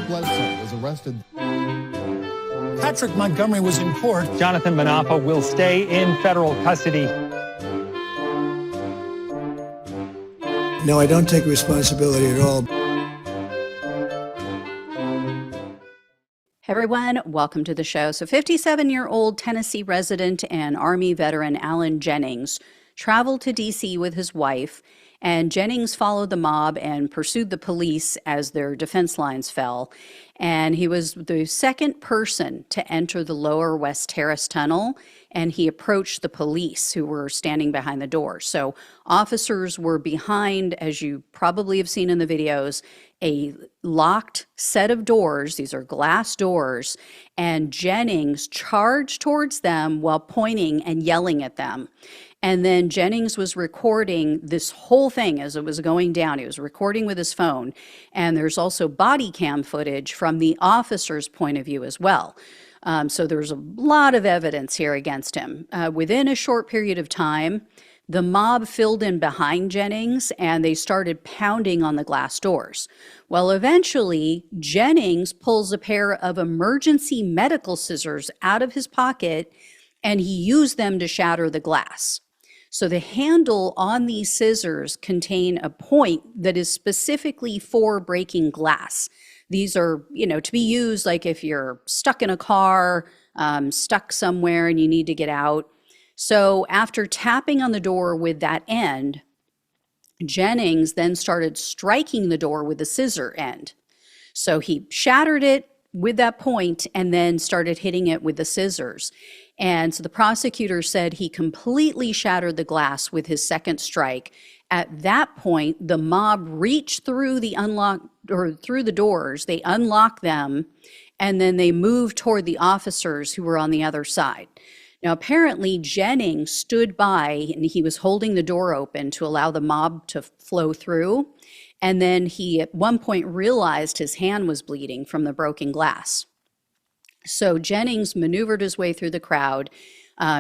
Bledsoe was arrested. Patrick Montgomery was in court. Jonathan Manapa will stay in federal custody. No, I don't take responsibility at all. Hey everyone, welcome to the show. So 57-year-old Tennessee resident and Army veteran Allan Jennings traveled to D.C. with his wife, and Jennings followed the mob and pursued the police as their defense lines fell. And he was the second person to enter the lower West Terrace tunnel, and he approached the police who were standing behind the door. So officers were behind, as you probably have seen in the videos, a locked set of doors. These are glass doors, and Jennings charged towards them while pointing and yelling at them. And then Jennings was recording this whole thing as it was going down. He was recording with his phone. And there's also body cam footage from the officer's point of view as well. So there's a lot of evidence here against him. Within a short period of time, the mob filled in behind Jennings and they started pounding on the glass doors. Well, eventually, Jennings pulls a pair of emergency medical scissors out of his pocket and he used them to shatter the glass. So the handle on these scissors contain a point that is specifically for breaking glass. These are, to be used like if you're stuck in a car, stuck somewhere and you need to get out. So after tapping on the door with that end, Jennings then started striking the door with the scissor end. So he shattered it with that point and then started hitting it with the scissors. And so the prosecutor said he completely shattered the glass with his second strike. At that point, the mob reached through through the doors, they unlocked them, and then they moved toward the officers who were on the other side. Now, apparently, Jennings stood by and he was holding the door open to allow the mob to flow through. And then he, at one point, realized his hand was bleeding from the broken glass. So Jennings maneuvered his way through the crowd.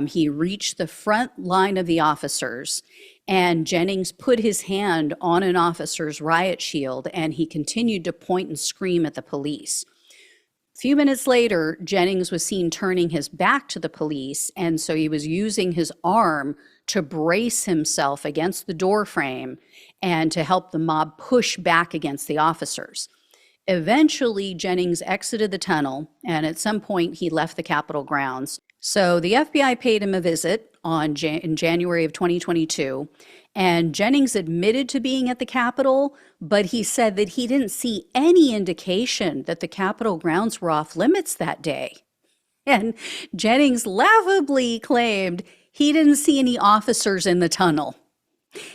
He reached the front line of the officers, and Jennings put his hand on an officer's riot shield, and he continued to point and scream at the police. A few minutes later, Jennings was seen turning his back to the police, and so he was using his arm to brace himself against the door frame and to help the mob push back against the officers. Eventually, Jennings exited the tunnel, and at some point he left the Capitol grounds. So the FBI paid him a visit in January of 2022, and Jennings admitted to being at the Capitol, but he said that he didn't see any indication that the Capitol grounds were off limits that day. And Jennings laughably claimed he didn't see any officers in the tunnel.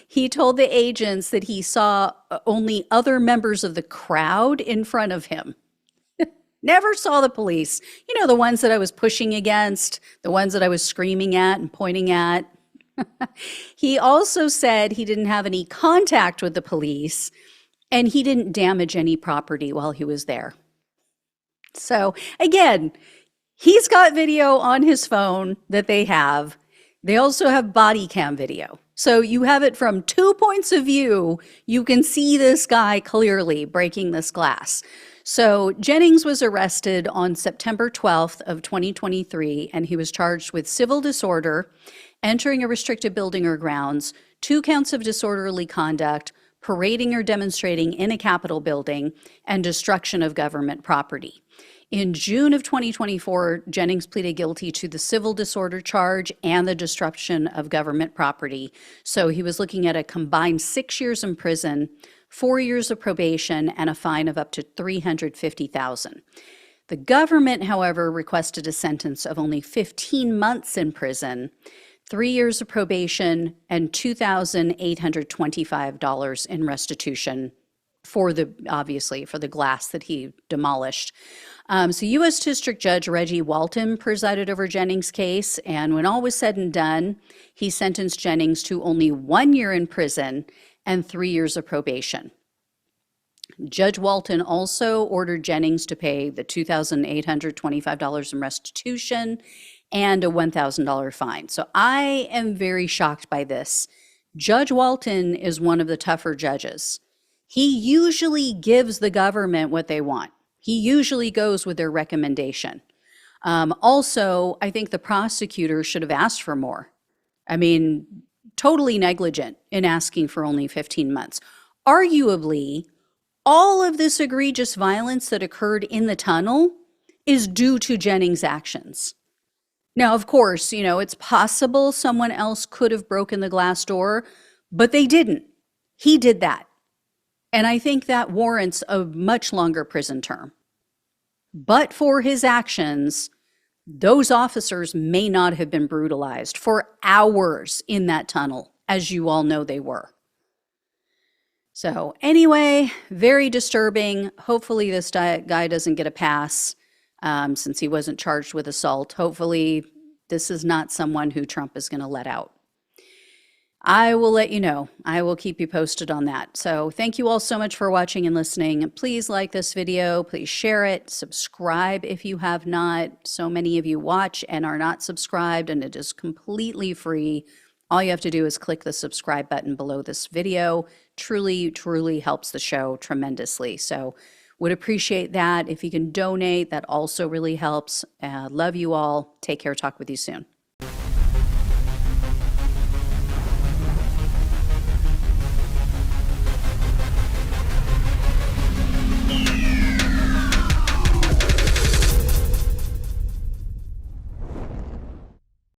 He told the agents that he saw only other members of the crowd in front of him. Never saw the police. The ones that I was pushing against, the ones that I was screaming at and pointing at. He also said he didn't have any contact with the police and he didn't damage any property while he was there. So again, he's got video on his phone that they have. They also have body cam video. So you have it from two points of view. You can see this guy clearly breaking this glass. So Jennings was arrested on September 12th of 2023, and he was charged with civil disorder, entering a restricted building or grounds, 2 counts of disorderly conduct, parading or demonstrating in a Capitol building, and destruction of government property. In June of 2024, Jennings pleaded guilty to the civil disorder charge and the disruption of government property. So he was looking at a combined 6 years in prison, 4 years of probation, and a fine of up to $350,000. The government, however, requested a sentence of only 15 months in prison, 3 years of probation, and $2,825 in restitution for the glass that he demolished. So U.S. District Judge Reggie Walton presided over Jennings' case, and when all was said and done, he sentenced Jennings to only 1 year in prison and 3 years of probation. Judge Walton also ordered Jennings to pay the $2,825 in restitution and a $1,000 fine. So I am very shocked by this. Judge Walton is one of the tougher judges. He usually gives the government what they want. He usually goes with their recommendation. Also, I think the prosecutor should have asked for more. I mean, totally negligent in asking for only 15 months. Arguably, all of this egregious violence that occurred in the tunnel is due to Jennings' actions. Now, of course, it's possible someone else could have broken the glass door, but they didn't. He did that. And I think that warrants a much longer prison term. But for his actions, those officers may not have been brutalized for hours in that tunnel, as you all know they were. So anyway, very disturbing. Hopefully this guy doesn't get a pass since he wasn't charged with assault. Hopefully this is not someone who Trump is going to let out. I will let you know. I will keep you posted on that. So thank you all so much for watching and listening. Please like this video. Please share it. Subscribe if you have not. So many of you watch and are not subscribed, and it is completely free. All you have to do is click the subscribe button below this video. Truly, truly helps the show tremendously. So would appreciate that. If you can donate, that also really helps. Love you all. Take care. Talk with you soon.